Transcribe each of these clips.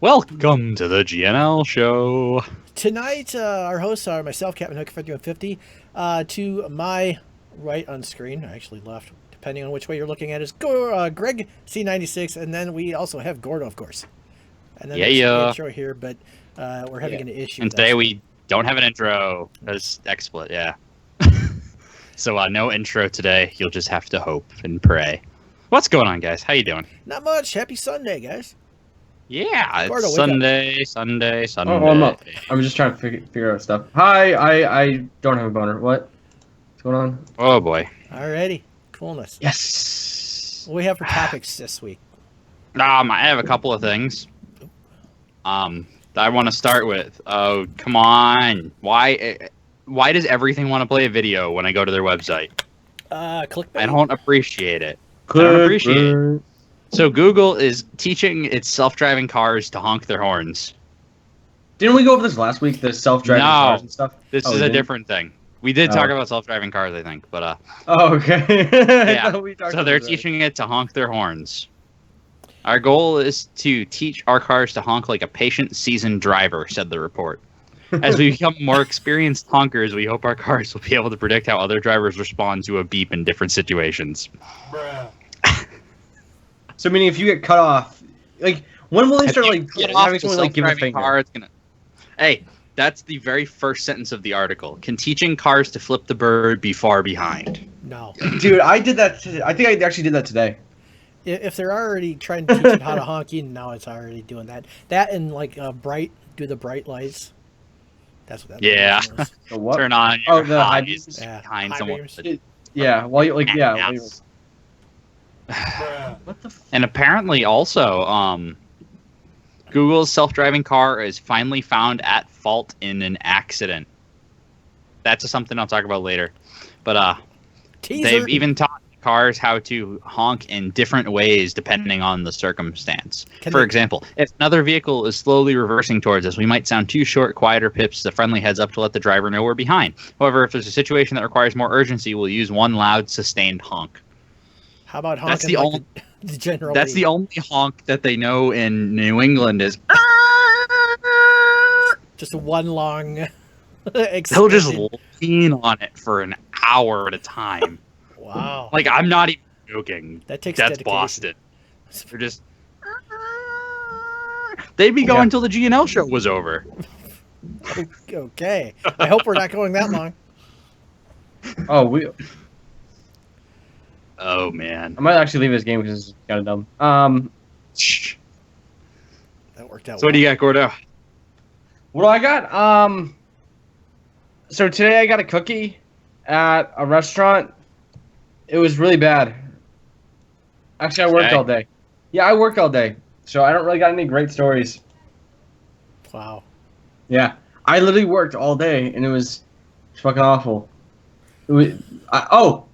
Welcome to the GNL show. Tonight, our hosts are myself, Captain Hook 5150. To my right on screen, actually left, depending on which way you're looking at, is Greg C96, and then we also have Gordo, of course. And then there's the intro here, but we're having an issue. And today we don't have an intro as XSplit, yeah. So no intro today. You'll just have to hope and pray. What's going on, guys? How you doing? Not much. Happy Sunday, guys. Yeah, Gordo, it's Sunday. Oh, I'm up. I'm just trying to figure out stuff. Hi, I don't have a boner. What's going on? Oh, boy. Alrighty. Coolness. Yes. What do we have for topics this week? I have a couple of things. I want to start with. Oh, come on. Why does everything want to play a video when I go to their website? Clickbait. I don't appreciate it. I don't appreciate it. So Google is teaching its self-driving cars to honk their horns. Didn't we go over this last week? The self-driving cars and stuff. This is a different thing. We did talk about self-driving cars, I think, but Oh, okay. yeah. So they're teaching it to honk their horns. Our goal is to teach our cars to honk like a patient, seasoned driver, said the report. As we become more experienced honkers, we hope our cars will be able to predict how other drivers respond to a beep in different situations. Bruh. So meaning if you get cut off, like when will they start like having someone like give a finger? Car, it's gonna... Hey, that's the very first sentence of the article. Can teaching cars to flip the bird be far behind? No. Dude, I did that. I think I actually did that today. If they're already trying to teach it how to honk, now it's already doing that. That and like do the bright lights. That's what that is. The what? Turn on your the high beams. behind someone. Yeah, while you like What the and apparently also Google's self-driving car is finally found at fault in an accident. That's something I'll talk about later. But they've even taught cars how to honk in different ways depending on the circumstance. For example, if another vehicle is slowly reversing towards us, we might sound two short, quieter pips, the friendly heads up to let the driver know we're behind. However, if there's a situation that requires more urgency, we'll use one loud, sustained honk. How about honking? That's the only. The general. That's the only honk that they know in New England is. Just one long. They'll just lean on it for an hour at a time. Wow. Like I'm not even joking. That's dedication. Boston. They're just. They'd be going until the GNL show was over. Okay. I hope we're not going that long. Oh man. I might actually leave this game because it's kind of dumb. That worked out. So what do you got, Gordo? What do I got? So today I got a cookie at a restaurant. It was really bad. Actually, I worked all day. Yeah, I work all day, so I don't really got any great stories. Wow. Yeah, I literally worked all day, and it was fucking awful.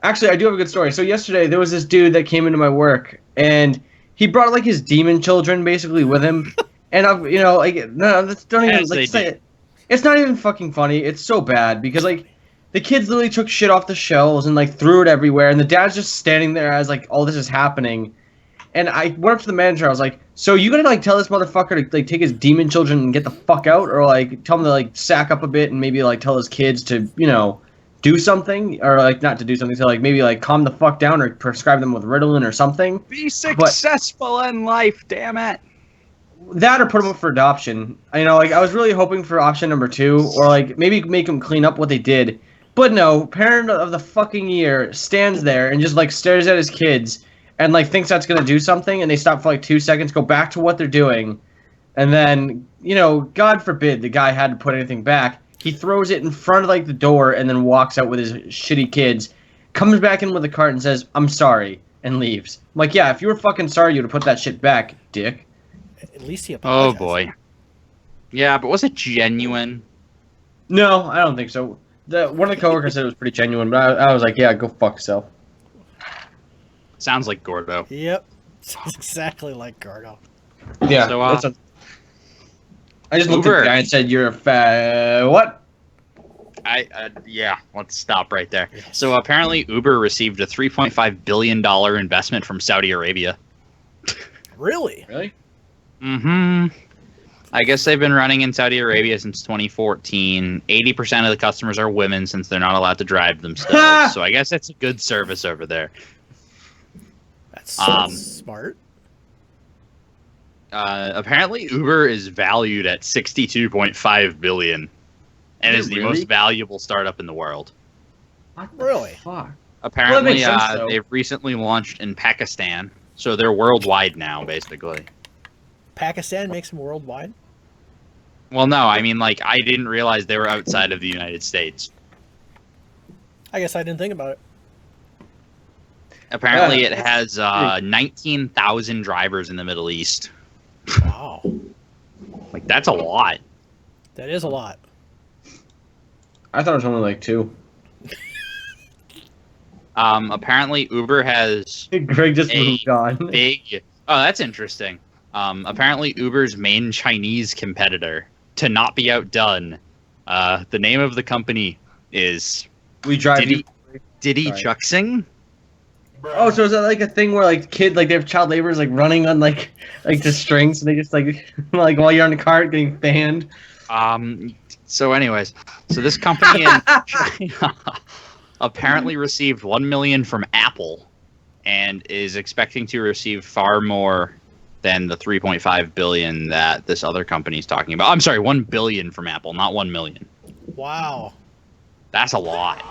Actually, I do have a good story. So yesterday, there was this dude that came into my work, and he brought like his demon children basically with him. And don't even say it. It's not even fucking funny. It's so bad because like the kids literally took shit off the shelves and like threw it everywhere, and the dad's just standing there as like all this is happening. And I went up to the manager. I was like, "So you gonna like tell this motherfucker to like take his demon children and get the fuck out, or like tell him to like sack up a bit and maybe like tell his kids to do something, or like not to do something, so like maybe like calm the fuck down or prescribe them with Ritalin or something. Be successful in life, damn it." That or put them up for adoption. Like I was really hoping for option number 2, or like maybe make them clean up what they did. But no, parent of the fucking year stands there and just like stares at his kids and like thinks that's gonna do something, and they stop for like 2 seconds, go back to what they're doing, and then God forbid the guy had to put anything back. He throws it in front of like the door and then walks out with his shitty kids, comes back in with the cart and says, "I'm sorry," and leaves. I'm like, yeah, if you were fucking sorry, you would have put that shit back, dick. At least he apologized. Oh boy. Yeah, but was it genuine? No, I don't think so. One of the coworkers said it was pretty genuine, but I was like, yeah, go fuck yourself. Sounds like Gordo. Yep. Sounds exactly like Gordo. Yeah. So, I just looked at the guy and said, "You're a fat what?" Yeah, let's stop right there. So apparently Uber received a $3.5 billion investment from Saudi Arabia. Really? Really? Mm-hmm. I guess they've been running in Saudi Arabia since 2014. 80% of the customers are women since they're not allowed to drive themselves. So I guess it's a good service over there. That's smart. Apparently, Uber is valued at $62.5 billion and is the most valuable startup in the world. What the Really? fuck? Apparently, Well, that makes sense, they've recently launched in Pakistan, so they're worldwide now, basically. Pakistan makes them worldwide? Well, no, I mean, like, I didn't realize they were outside of the United States. I guess I didn't think about it. Apparently, it has 19,000 drivers in the Middle East. Wow. Like, that's a lot. That is a lot. I thought it was only like 2. Apparently, Uber has Greg just moved on. big... Oh, that's interesting. Apparently, Uber's main Chinese competitor, to not be outdone, the name of the company is We drive Diddy Chuxing? Oh, so is that like a thing where like they have child laborers like running on like the strings and they just like like while you're on the cart getting fanned? So anyways, so this company in China apparently received $1 million from Apple and is expecting to receive far more than the $3.5 billion that this other company is talking about. I'm sorry, $1 billion from Apple, not $1 million. Wow. That's a lot.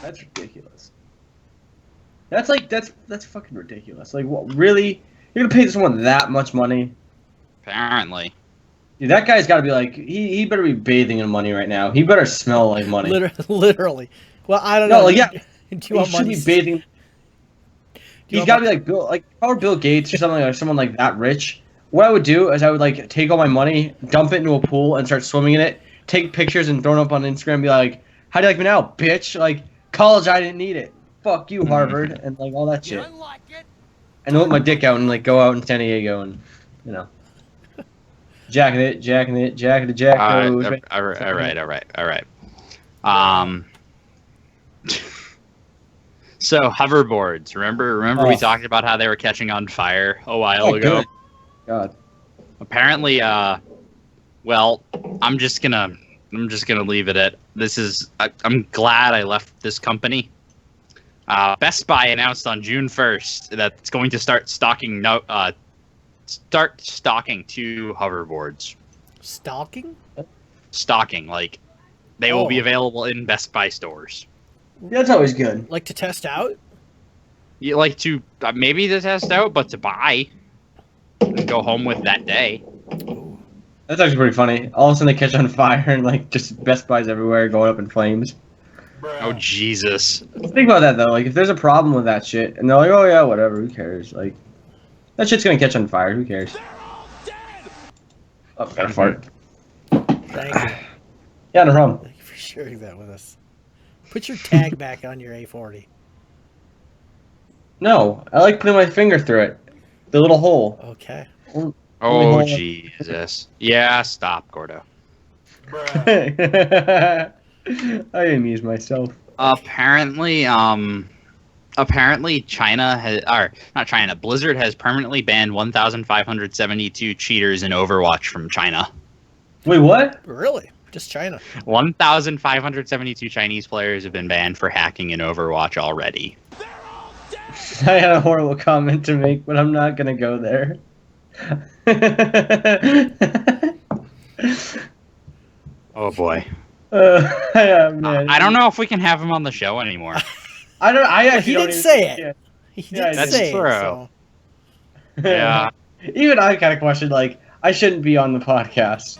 That's ridiculous. That's fucking ridiculous. Like, what? Really? You're gonna pay someone that much money? Apparently. Dude, that guy's got to be like, he better be bathing in money right now. He better smell like money. Literally. Well, I don't know. Like, yeah. Do you He want should money? be bathing. He's got to be like Bill Gates or something, or someone like that rich. What I would do is I would like take all my money, dump it into a pool, and start swimming in it. Take pictures and throw them up on Instagram. And be like, "How do you like me now, bitch? Like college, I didn't need it. Fuck you, Harvard, and like all that shit." And whip my dick out and like go out in San Diego and jacking it. All right. So hoverboards. Remember we talked about how they were catching on fire a while ago. Good. God. Apparently, well, I'm just gonna leave it at this. I'm glad I left this company. Best Buy announced on June 1st that it's going to start stocking 2 hoverboards. Stocking, like they will be available in Best Buy stores. That's always good. Like to test out? You like to maybe to test out, but to buy and go home with that day. That's actually pretty funny. All of a sudden they catch on fire and like just Best Buys everywhere going up in flames. Oh Jesus! Think about that though. Like if there's a problem with that shit, and they're like, "Oh yeah, whatever. Who cares?" Like that shit's gonna catch on fire. Who cares? Oh, got a fart. Thank you. Yeah, no problem. Thank you for sharing that with us. Put your tag back on your A40. No, I like putting my finger through it. The little hole. Okay. Oh Jesus! Yeah, stop, Gordo. I amuse myself. Apparently, China has, or not China, Blizzard has permanently banned 1,572 cheaters in Overwatch from China. Wait, what? Really? Just China? 1,572 Chinese players have been banned for hacking in Overwatch already. I had a horrible comment to make, but I'm not gonna go there. Oh boy. Yeah, man. I don't know if we can have him on the show anymore. I don't. I actually He don't didn't even- say it. Yeah. He Yeah, did that's say true. it. So. Yeah. Even I kind of questioned, like, I shouldn't be on the podcast.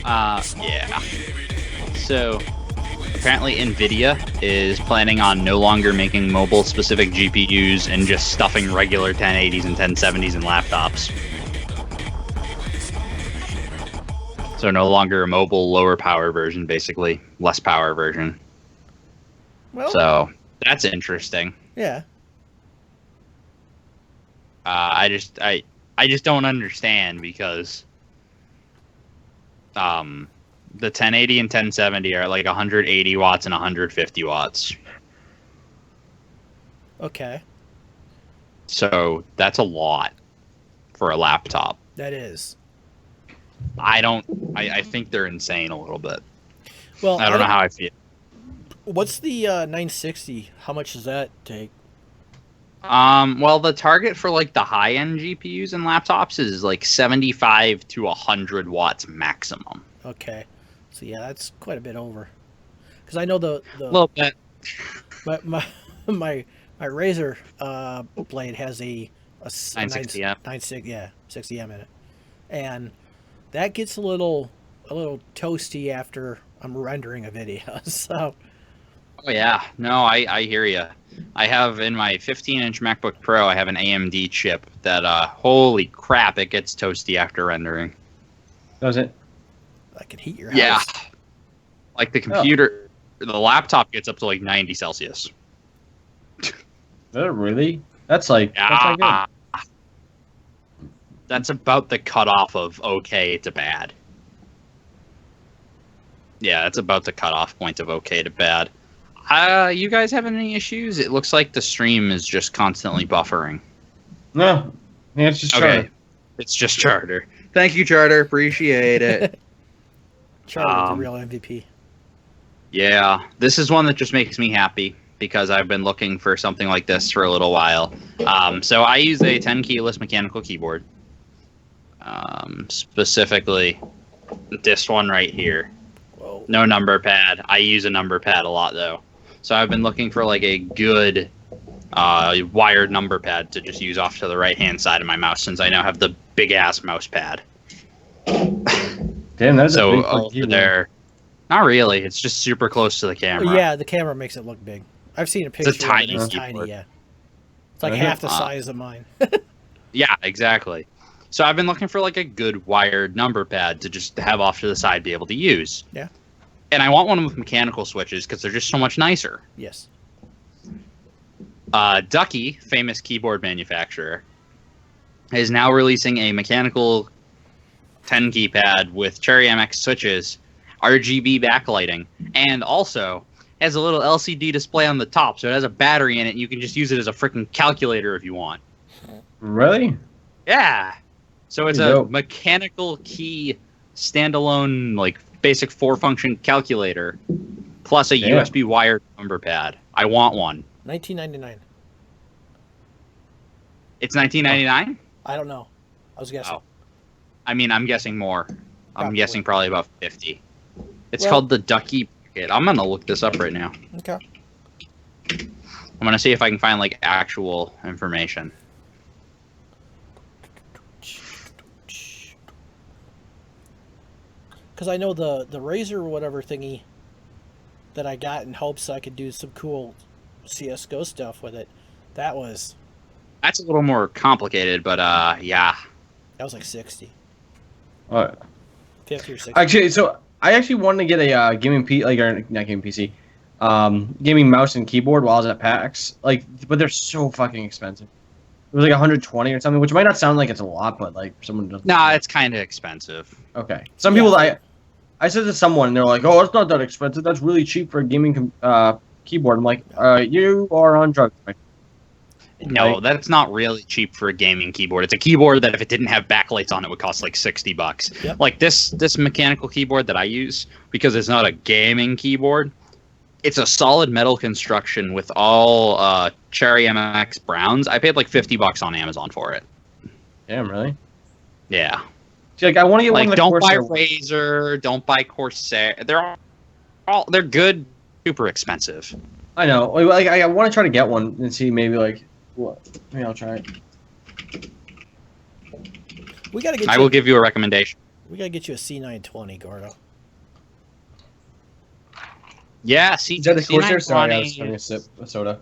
Yeah. So, apparently Nvidia is planning on no longer making mobile-specific GPUs and just stuffing regular 1080s and 1070s in laptops. So no longer a mobile, lower power version, basically. Less power version. Well, So, that's interesting. yeah. I just don't understand because the 1080 and 1070 are like 180 watts and 150 watts. Okay. So that's a lot for a laptop. That is. I think they're insane a little bit. Well, I don't know how I feel. What's the 960? How much does that take? Well, the target for like the high-end GPUs and laptops is like 75 to 100 watts maximum. Okay, so yeah, that's quite a bit over. Because I know the A little bit. my Razer blade has a 960M. 60M in it, and that gets a little toasty after I'm rendering a video. So. Oh yeah, no, I hear you. I have in my 15-inch MacBook Pro, I have an AMD chip that, holy crap, it gets toasty after rendering. Does it? I can heat your house. Yeah, like the computer, the laptop gets up to like 90 Celsius. Really? That's like that's not good. That's about the cutoff of okay to bad. Yeah, that's about the cutoff point of okay to bad. You guys having any issues? It looks like the stream is just constantly buffering. No, yeah, it's just Charter. Okay. It's just Charter. Thank you, Charter. Appreciate it. Charter, the real MVP. Yeah, this is one that just makes me happy because I've been looking for something like this for a little while. So I use a 10 keyless mechanical keyboard. Specifically, this one right here. Whoa. No number pad. I use a number pad a lot though. So I've been looking for like a good wired number pad to just use off to the right-hand side of my mouse since I now have the big-ass mouse pad. Damn, that's so a big over there. Not really. It's just super close to the camera. Yeah, the camera makes it look big. I've seen a picture. It's a tiny It's keyboard. tiny, yeah. It's like half the size of mine. Yeah, exactly. So I've been looking for like a good wired number pad to just have off to the side, be able to use. Yeah. And I want one with mechanical switches because they're just so much nicer. Yes. Ducky, famous keyboard manufacturer, is now releasing a mechanical 10 keypad with Cherry MX switches, RGB backlighting, and also has a little LCD display on the top, so it has a battery in it, and you can just use it as a freaking calculator if you want. Really? Yeah. So it's Pretty a dope. mechanical key standalone, like, basic 4-function calculator, plus a Damn. USB wired number pad. I want one. $19.99. It's $19.99? I don't know. I was guessing. Oh. I mean, I'm guessing more. I'm Probably. guessing probably about 50. It's Well- called the Ducky Pocket. I'm gonna look this up right now. Okay. I'm gonna see if I can find like actual information. Because I know the Razer or whatever thingy that I got in hopes I could do some cool CSGO stuff with it. That's That's a little more complicated, but yeah. was like 60. 50 or 60. Actually, so I actually wanted to get a gaming not gaming PC, gaming mouse and keyboard while I was at PAX. But they're so fucking expensive. It was like 120 or something, which might not sound like it's a lot, but like someone doesn't. Nah, it's kind of expensive. Okay. Some Yeah. people I said to someone, and they're like, "Oh, it's not that expensive. That's really cheap for a gaming keyboard." I'm like, "You are on drugs." Right? No, Like- that's not really cheap for a gaming keyboard. It's a keyboard that if it didn't have backlights on it would cost like $60. Yep. Like this mechanical keyboard that I use, because it's not a gaming keyboard, it's a solid metal construction with all Cherry MX browns. I paid like $50 on Amazon for it. Damn, really? Yeah. See, like I want to get one Like of the don't buy Corsair. Razer, don't buy Corsair. They're good, super expensive. I know. Like I want to try to get one and see maybe like what. Maybe I'll try it. We gotta get I you. will give you a recommendation. We gotta get you a C920, Gordo. Yeah, Is that the Corsair? Sorry, I was C920. having a sip of soda.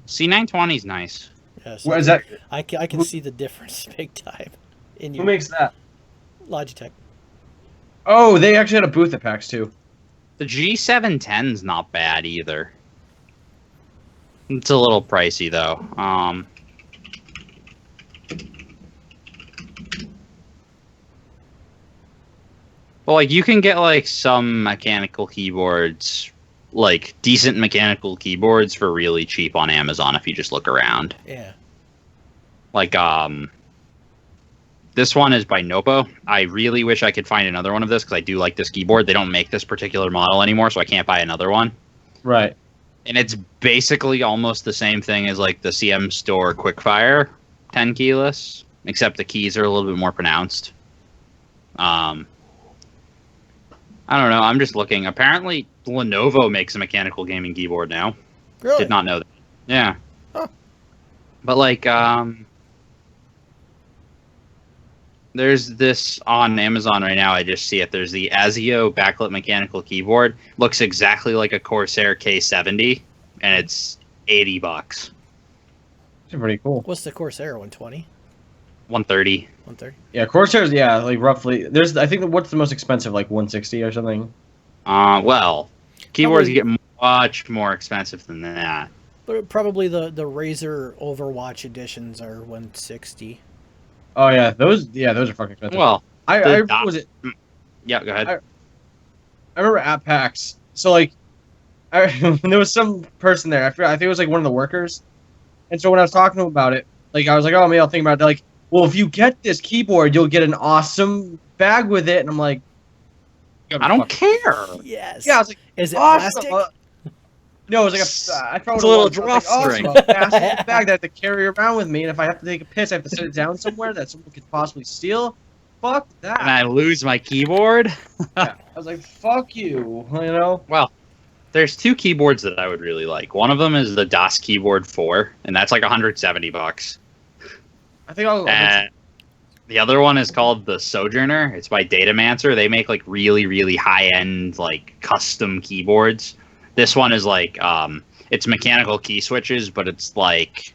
C920 is nice. Yes. What is that? I can see the difference big time in Who your makes that? Logitech. Oh, they actually had a booth at PAX too. The G710's not bad either. It's a little pricey though. But like you can get like some mechanical keyboards, like decent mechanical keyboards for really cheap on Amazon if you just look around. Yeah. Like This one is by Nopo. I really wish I could find another one of this because I do like this keyboard. They don't make this particular model anymore, so I can't buy another one. Right. And it's basically almost the same thing as like the CM Store Quickfire 10 keyless, except the keys are a little bit more pronounced. I don't know. I'm just looking. Apparently, Lenovo makes a mechanical gaming keyboard now. Really? Did not know that. Yeah. Huh. But like, there's this on Amazon right now. I just see it. There's the Azio backlit mechanical keyboard. Looks exactly like a Corsair K70, and it's $80. It's pretty cool. What's the Corsair? 120? 130. 130? Yeah, Corsairs. Yeah, like roughly. There's. I think what's the most expensive? Like 160 or something. Well, keyboards Probably- get much more expensive than that. But probably the Razer Overwatch editions are 160. Oh yeah, those are fucking expensive. Well, I the was it. yeah. Go ahead. I remember at PAX. So like, there was some person there. I think it was like one of the workers. And so when I was talking to him about it, like I was like, oh, maybe I'll think about it. They're like, well, if you get this keyboard, you'll get an awesome bag with it. And I'm like, I don't care. Yes. yeah, I was like, Is it awesome. plastic? No, it was like I throw It's it a little away. I was drawstring. awesome, a massive little bag that I have to carry around with me. And if I have to take a piss, I have to set it down somewhere that someone could possibly steal. Fuck that. And I lose my keyboard. Yeah. I was like, fuck you. You know? Well, there's two keyboards that I would really like. One of them is the DOS Keyboard 4, and that's like $170. I think I'll. And the other one is called the Sojourner. It's by Datamancer. They make like really, really high-end like custom keyboards. This one is like it's mechanical key switches, but it's like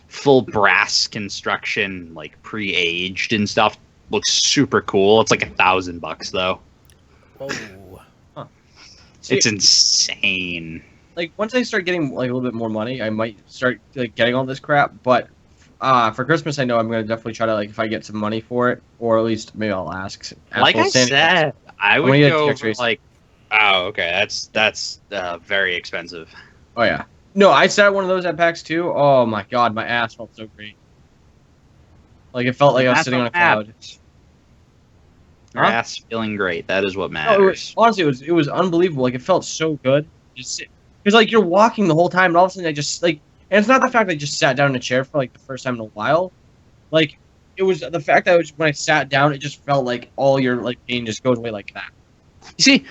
full brass construction, like pre-aged and stuff. Looks super cool. It's like $1,000 though. Oh. See, It's insane. like once I start getting like a little bit more money, I might start like getting all this crap. But for Christmas, I know I'm gonna definitely try to like if I get some money for it, or at least maybe I'll ask. Like I Santa- said, I would gonna get go TX for Racer. like. Oh, okay. That's very expensive. Oh yeah. No, I sat one of those at PAX too. Oh my god, my ass felt so great. Like it felt like I was That's sitting on what a cloud. matters. Your Huh? ass feeling great. That is what No, matters. honestly, it was unbelievable. Like it felt so good. Just because like you're walking the whole time, and all of a sudden I just like, and it's not the fact that I just sat down in a chair for like the first time in a while. Like it was the fact that when I sat down, it just felt like all your like pain just goes away like that. You see,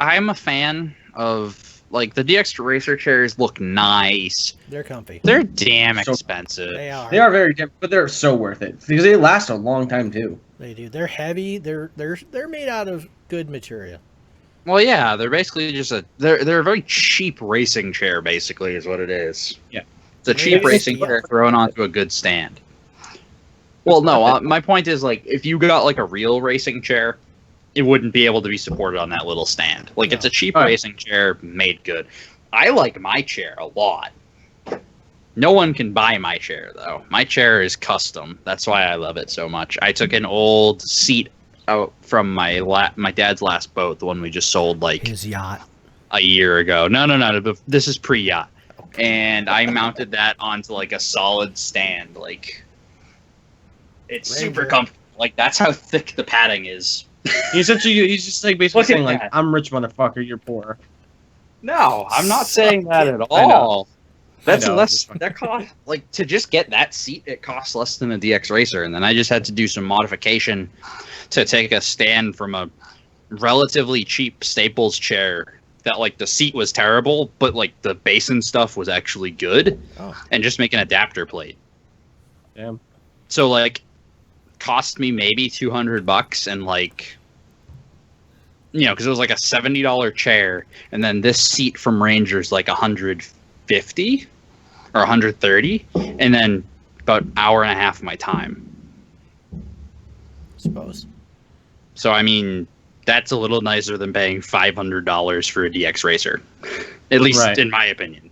I'm a fan of like the DX Racer chairs. Look nice. They're comfy. They're damn So- expensive. They are. They are very different, but they're so worth it because they last a long time too. They do. They're heavy. They're made out of good material. Well, yeah, they're basically just they're a very cheap racing chair. Basically, is what it is. Yeah. It's a cheap Yeah. racing chair thrown onto a good stand. Well, no, my point is like if you got like a real racing chair, it wouldn't be able to be supported on that little stand. Like it's a cheap Right. racing chair made good. I like my chair a lot. No one can buy my chair though. My chair is custom. That's why I love it so much. I took an old seat out from my dad's last boat, the one we just sold like His yacht. a year ago. No. But this is pre-yacht. And I mounted that onto like a solid stand. Like it's super Ranger. comfortable. Like that's how thick the padding is. He's just like basically Look at saying like that. I'm rich, motherfucker. You're poor. No, I'm not saying that at I know. all. That's I know, less. it's fine. That cost like to just get that seat. It costs less than a DX Racer, and then I just had to do some modification to take a stand from a relatively cheap Staples chair. That like the seat was terrible, but like the base and stuff was actually good, Oh. and just make an adapter plate. Damn. So like, cost me maybe $200, and like, you know, because it was like a $70 chair, and then this seat from Ranger's like $150 or $130, and then about an hour and a half of my time. Suppose. So I mean, that's a little nicer than paying $500 for a DX Racer, at least Right. in my opinion.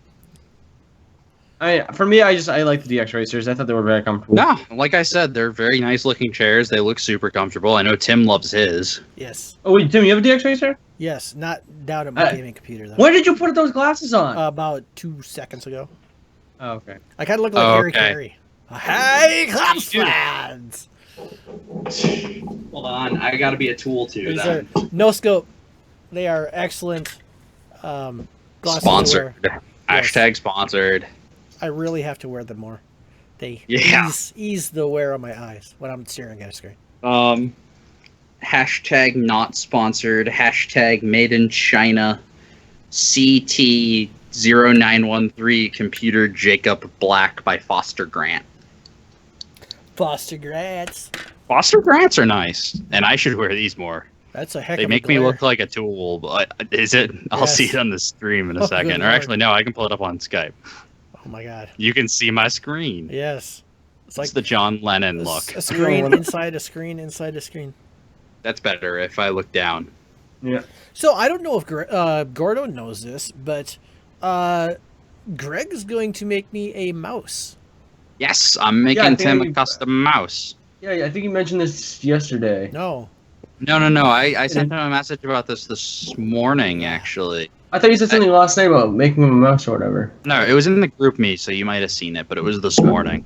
For me, I like the DX Racers. I thought they were very comfortable. No, like I said, they're very nice looking chairs. They look super comfortable. I know Tim loves his. Yes. Oh wait, Tim, you have a DX Racer? Yes. Not down at my Uh, gaming computer though. When did you put those glasses on? About 2 seconds ago. Oh, okay. I kind of look like Oh, Harry okay. Carey. Hey, Cubs fans! Hold on, I gotta be a tool too. These are no scope. They are excellent. Glasses to Sponsored. wear. Hashtag sponsored. I really have to wear them more. They Yeah. ease the wear on my eyes when I'm staring at a screen. Hashtag not sponsored. Hashtag made in China. CT0913 computer Jacob Black by Foster Grant. Foster Grants. Foster Grants are nice, and I should wear these more. That's a heck They of make a me glare. look like a tool, but is it? I'll Yes. see it on the stream in a Oh, second. good Or actually, Lord. no, I can pull it up on Skype. Oh my god. You can see my screen. Yes. It's It's the John Lennon look. a screen inside a screen inside a screen. That's better if I look down. Yeah. So I don't know if Gordo knows this, but Greg is going to make me a mouse. Yes, I'm Yeah, I making think Tim I- a custom mouse. Yeah, I think you mentioned this yesterday. No. No. I sent him a message about this morning, actually. I thought you said something last night about making him a mouse or whatever. No, it was in the group me, so you might have seen it, but it was this morning.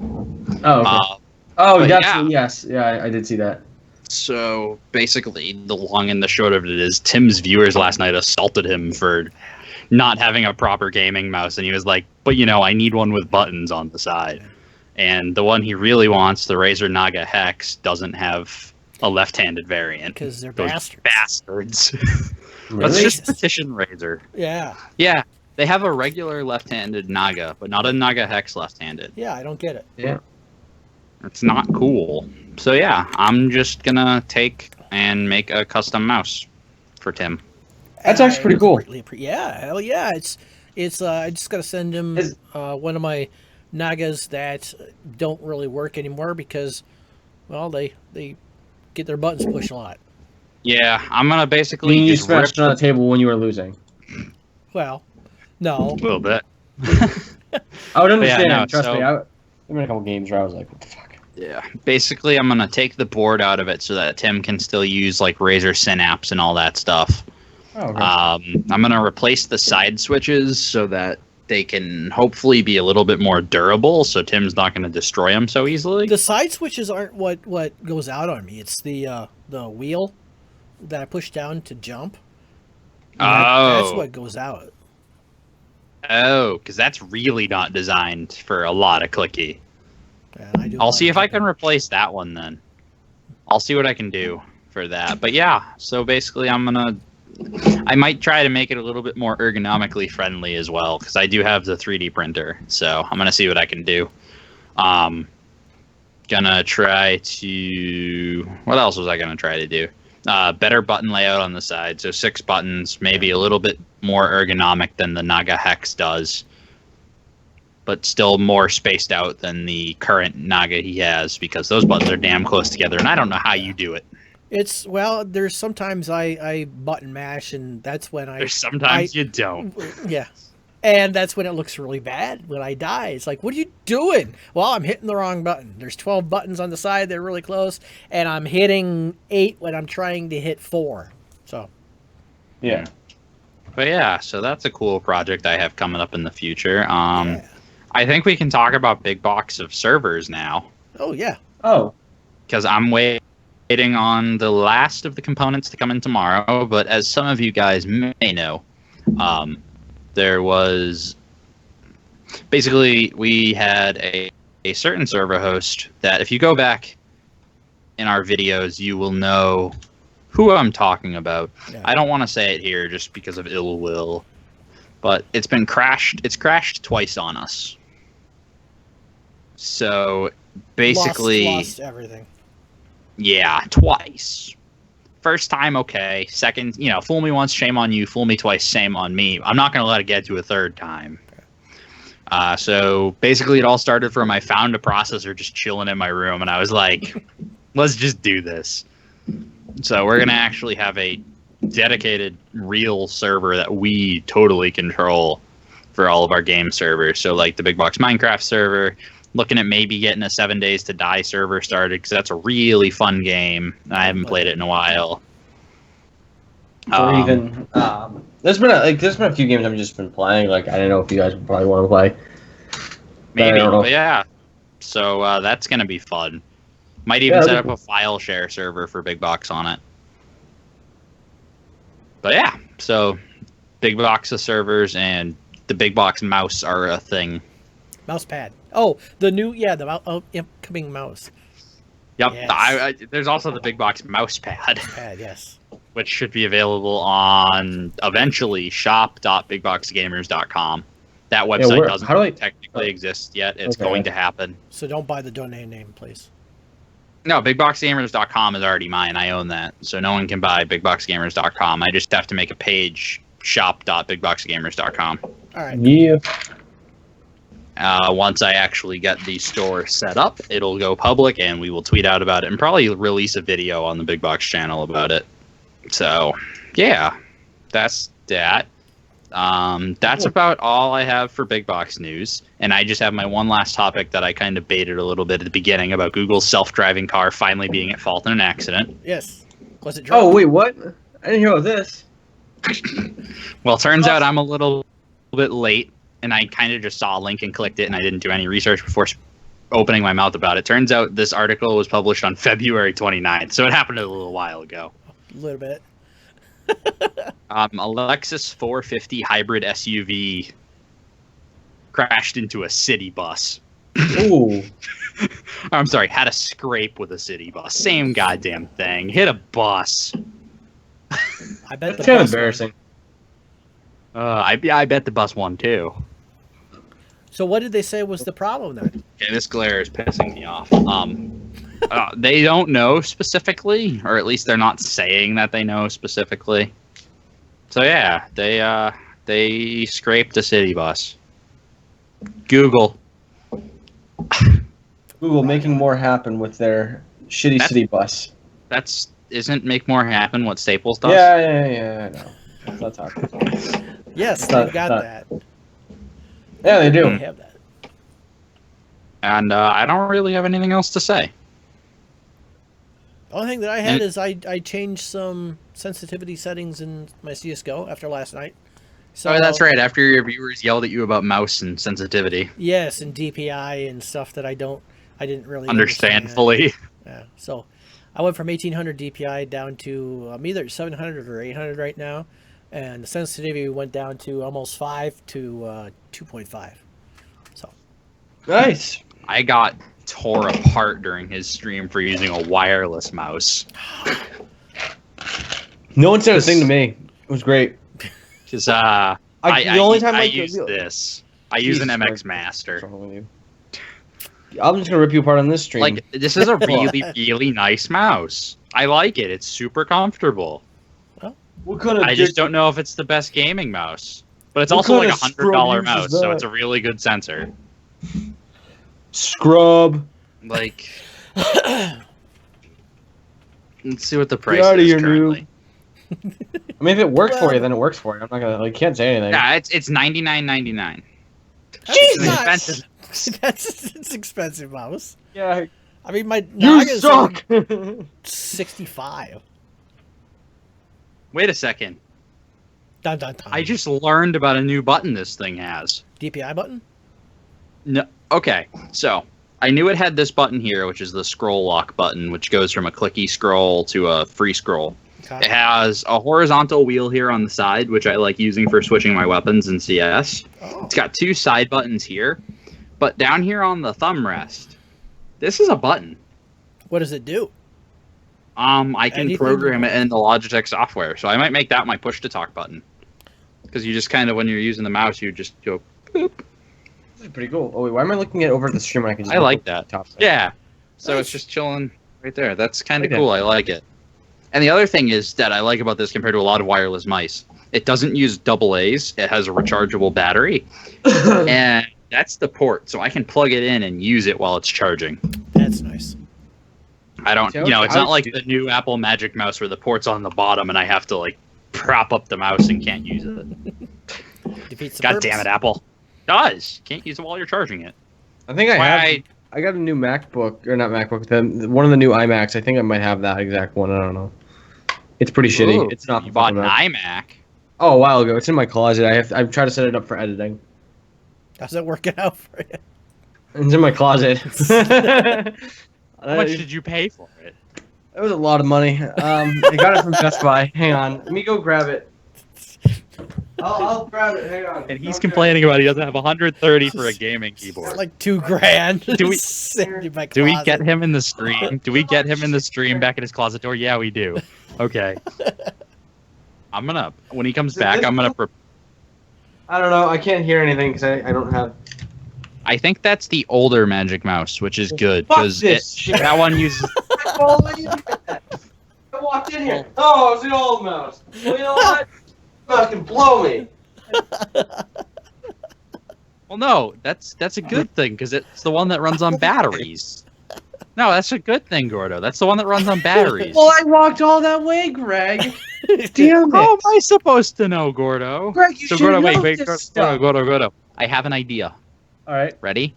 Oh, okay. But That's yeah. yes. Yeah, I did see that. So basically, the long and the short of it is Tim's viewers last night assaulted him for not having a proper gaming mouse, and he was like, but I need one with buttons on the side. And the one he really wants, the Razer Naga Hex, doesn't have a left-handed variant. Because they're Those bastards. Let's Really? just petition Razer. Yeah. Yeah, they have a regular left-handed Naga, but not a Naga Hex left-handed. Yeah, I don't get it. Yeah. It's not cool. So yeah, I'm just gonna take and make a custom mouse for Tim. That's actually pretty cool. Yeah, hell yeah. It's I just got to send him Is- one of my Nagas that don't really work anymore because, well, they get their buttons pushed a lot. Yeah, I'm gonna basically You just rip smashed it on the table when you were losing. Well, no. a little bit. I would understand. no, trust so- me. There been a couple games where I was like, "What the fuck?" Yeah, basically I'm gonna take the board out of it so that Tim can still use like Razer Synapse and all that stuff. Oh, okay. I'm gonna replace the side switches so that they can hopefully be a little bit more durable, so Tim's not gonna destroy them so easily. The side switches aren't what goes out on me. It's the wheel that I push down to jump. That's what goes out. Oh, because that's really not designed for a lot of clicky. And I do I'll see if I can replace that one then. I'll see what I can do for that. But yeah, so basically I might try to make it a little bit more ergonomically friendly as well, because I do have the 3D printer. So I'm gonna see what I can do. Gonna try to. What else was I gonna try to do? Better button layout on the side, so 6 buttons, maybe a little bit more ergonomic than the Naga Hex does, but still more spaced out than the current Naga he has, because those buttons are damn close together, and I don't know how you do it. There's sometimes I button mash, and that's when There's sometimes you don't. Yeah. And that's when it looks really bad when I die. It's like, what are you doing? Well, I'm hitting the wrong button. There's 12 buttons on the side. They're really close. And I'm hitting 8 when I'm trying to hit 4. So. Yeah. But yeah, so that's a cool project I have coming up in the future. Yeah. I think we can talk about big box of servers now, Oh, yeah. Oh. because I'm waiting on the last of the components to come in tomorrow. But as some of you guys may know, there was basically we had a certain server host that if you go back in our videos, you will know who I'm talking about. Yeah. I don't want to say it here just because of ill will, but it's been crashed. It's crashed twice on us. So basically, Lost everything. yeah, twice. First time, okay. Second, fool me once, shame on you. Fool me twice, shame on me. I'm not going to let it get to a third time. So basically, it all started from I found a processor just chilling in my room, and I was like, let's just do this. So we're going to actually have a dedicated, real server that we totally control for all of our game servers. So like the Big Box Minecraft server, looking at maybe getting a 7 Days to Die server started, because that's a really fun game. I haven't played it in a while. Or even there's been a few games I've just been playing. Like I don't know if you guys would probably want to play. Maybe, I don't know. but yeah. So that's gonna be fun. Might even set up a file share server for Big Box on it. But yeah, so Big Box of servers and the Big Box mouse are a thing. Mouse pad. Oh, the new, the incoming mouse. Yep. Yes. There's also the Big Box mouse pad. Pad, yes. Which should be available on eventually shop.bigboxgamers.com. That website doesn't technically exist yet. It's going to happen. So don't buy the domain name, please. No, bigboxgamers.com is already mine. I own that. So no one can buy bigboxgamers.com. I just have to make a page, shop.bigboxgamers.com. All right. Yeah. Once I actually get the store set up, it'll go public and we will tweet out about it and probably release a video on the Big Box channel about it. So, yeah, that's that. That's about all I have for Big Box news. And I just have my one last topic that I kind of baited a little bit at the beginning about Google's self-driving car finally being at fault in an accident. Yes. Was it drunk? Oh, wait, what? I didn't hear about this. Well, turns out I'm a little bit late, and I kind of just saw a link and clicked it, and I didn't do any research before opening my mouth about it. Turns out this article was published on February 29th, so it happened a little while ago. A little bit. A Lexus 450 hybrid SUV crashed into a city bus. Ooh. I'm sorry, had a scrape with a city bus. Same goddamn thing. Hit a bus. I bet That's kind of embarrassing. I bet the bus won too. So what did they say was the problem then? Okay, this glare is pissing me off. They don't know specifically, or at least they're not saying that they know specifically. So yeah, they scraped a city bus. Google making more happen with their shitty city bus. Isn't make more happen what Staples does? Yeah, I know. That's not Yes, they've got that. Yeah, they do. They have that. And I don't really have anything else to say. The only thing that I had is I changed some sensitivity settings in my CSGO after last night. So, that's right. After your viewers yelled at you about mouse and sensitivity. Yes, and DPI and stuff that I didn't really understand fully. Yeah. So I went from 1800 DPI down to I'm either 700 or 800 right now, and the sensitivity went down to almost 5 to 2.5. So nice. I got tore apart during his stream for using a wireless mouse. No one said a thing to me. It was great. Because I use this. I use an MX Master. I'm just gonna rip you apart on this stream. Like, this is a really, really nice mouse. I like it. It's super comfortable. I just don't know if it's the best gaming mouse. But it's also like $100 mouse, so it's a really good sensor. Scrub. Like, let's see what the price is currently. I mean, if it works for you, then it works for you. I'm not gonna can't say anything. Yeah, it's $99.99. Jesus, it's expensive mouse. Yeah. I mean, my You suck. 65. Wait a second. Dun, dun, dun. I just learned about a new button this thing has. DPI button? No. Okay, so I knew it had this button here, which is the scroll lock button, which goes from a clicky scroll to a free scroll. Okay. It has a horizontal wheel here on the side, which I like using for switching my weapons in CS. Oh. It's got 2 side buttons here, but down here on the thumb rest, this is a button. What does it do? I can program it in the Logitech software, so I might make that my push-to-talk button. Because you just kind of, when you're using the mouse, you just go, boop. That's pretty cool. Oh, wait, why am I looking at over the stream when I can just I like that. Top side? Yeah. So It's just chilling right there. That's kind of cool. I like it. And the other thing is that I like about this compared to a lot of wireless mice, it doesn't use AA's. It has a rechargeable battery. And that's the port, so I can plug it in and use it while it's charging. That's nice. I don't, it's not like the new Apple Magic Mouse where the port's on the bottom and I have to, like, prop up the mouse and can't use it. Defeats the God purpose. damn it, Apple. It does. Can't use it while you're charging it. I think I got a new MacBook, or not MacBook, one of the new iMacs. I think I might have that exact one. I don't know. It's pretty shitty. It's not. You bought an iMac? Oh, a while ago. It's in my closet. I've tried to set it up for editing. How's it working out for you? It's in my closet. How much did you pay for it? It was a lot of money. I got it from Best Buy. Hang on. Let me go grab it. I'll grab it. Hang on. And he's complaining about he doesn't have 130 for a gaming It's keyboard. like $2,000. Do we- Sitting in my Do we closet. get him in the stream? Do we get him in the stream back at his closet door? Yeah, we do. Okay. When he comes back, I'm gonna. I don't know. I can't hear anything because I don't have. I think that's the older Magic Mouse, which is good Fuck because this shit. that one uses. I walked in here. Oh, it's the old mouse. Well, you know what? Fucking blow me. Well, no, that's a good thing because it's the one that runs on batteries. No, that's a good thing, Gordo. That's the one that runs on batteries. Well, I walked all that way, Greg. Damn How am it. I supposed to know, Gordo? Greg, you So, should Gordo, know wait, this Gordo, stuff. Gordo. I have an idea. All right. Ready?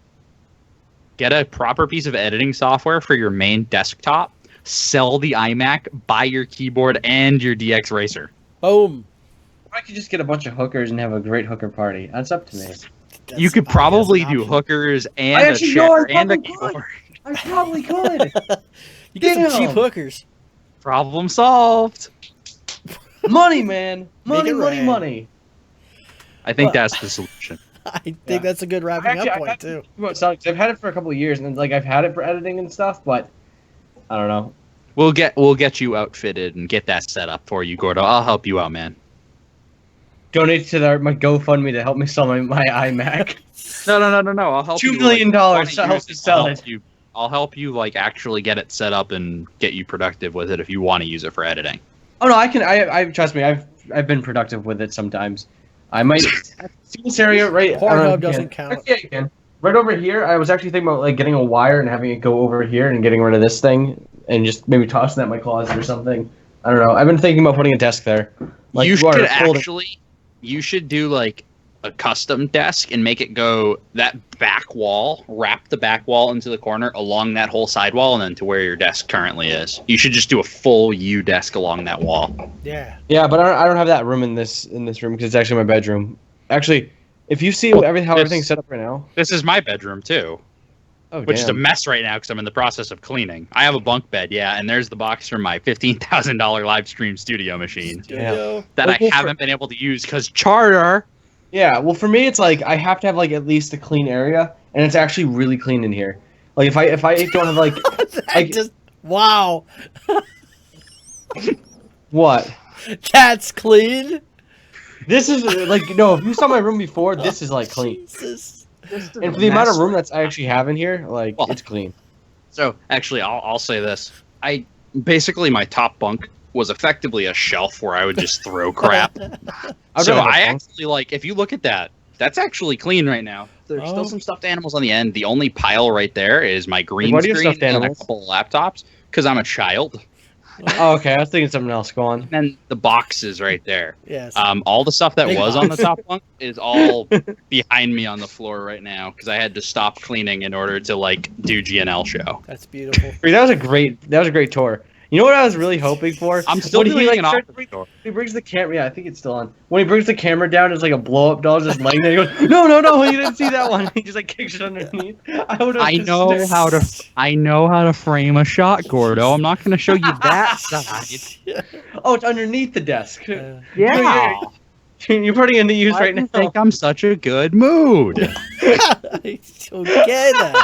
Get a proper piece of editing software for your main desktop. Sell the iMac, buy your keyboard and your DX Racer. Boom. I could just get a bunch of hookers and have a great hooker party. That's up to me. You could probably do hookers and I a actually know chair I and a probably could. keyboard. I probably could. You get some Damn. cheap hookers. Problem solved. Money, man. Money, it money, rain. money. I think Well- that's the solution. I think Yeah. that's a good wrapping Actually, up I point, had too. About selling, 'cause I've had it for a couple of years, and like I've had it for editing and stuff, but I don't know. We'll get you outfitted and get that set up for you, Gordo. I'll help you out, man. Donate to my GoFundMe to help me sell my iMac. No. I'll help you. $2 million like, to help me sell it. I'll help you like actually get it set up and get you productive with it if you want to use it for editing. Oh no, I can. I trust me. I've been productive with it sometimes. I might see this area right. I don't know Pornhub if you doesn't can. count. Yeah, you can. Right over here, I was actually thinking about like getting a wire and having it go over here and getting rid of this thing and just maybe tossing that in my closet or something. I don't know. I've been thinking about putting a desk there. Like, you are should folding- actually, you should do like a custom desk and make it go that back wall, wrap the back wall into the corner along that whole side wall and then to where your desk currently is. You should just do a full U desk along that wall. Yeah. Yeah, but I don't have that room in this room because it's actually my bedroom. Actually, if you see how everything's set up right now. This is my bedroom too, Oh, which is a damn. mess right now because I'm in the process of cleaning. I have a bunk bed, yeah, and there's the box from my $15,000 live stream studio machine Studio. that I Okay, haven't been able to use because charter. Yeah, well, for me, it's like I have to have like at least a clean area, and it's actually really clean in here. Like if I don't have like Wow. what? That's clean. This is like no. If you saw my room before, this is like clean. Jesus. And for the amount of room that's I actually have in here, like Well, it's clean. So actually, I'll say this: basically my top bunk was effectively a shelf where I would just throw crap. I'd So rather have I bunk. actually like if you look at that, that's actually clean right now. There's Oh. still some stuffed animals on the end. The only pile right there is my green why do you have screen stuffed and a animals? couple of laptops because I'm a child. Oh, okay. I was thinking something else. Go on. And then the boxes right there. Yes. All the stuff that Big was on the box. top bunk is all behind me on the floor right now because I had to stop cleaning in order to like do GNL show. That's beautiful. That was a great tour. You know what I was really hoping for? I'm still When doing he, an starts office tour. He brings the camera. Yeah, I think it's still on. When he brings the camera down, it's like a blow up doll just laying there. He goes, "No, you didn't see that one." He just like kicks it underneath. I know how to frame a shot, Gordo. I'm not going to show you that side. Oh, it's underneath the desk. Yeah. You're putting it into use Why right do you now. think I'm such a good mood? Okay then.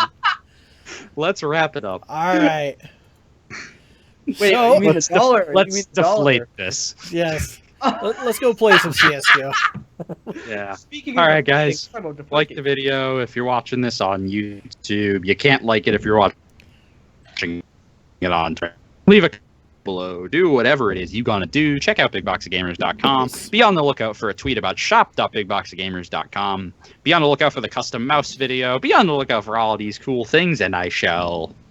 Let's wrap it up. All right. Wait, So- you mean Let's, the dollar? let's You mean the dollar. deflate this. Yes. Let's go play some CS:GO. Yeah. Speaking All of right, deflating, guys. talk about deflating. Like the video if you're watching this on YouTube. You can't like it if you're watching it on Twitch. Leave a comment below. Do whatever it is you gonna do. Check out bigboxofgamers.com. Be on the lookout for a tweet about shop.bigboxofgamers.com. Be on the lookout for the custom mouse video. Be on the lookout for all of these cool things, and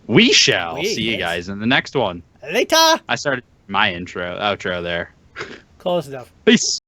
we shall see you yes. guys in the next one. Later. I started my outro there. Close enough. Peace.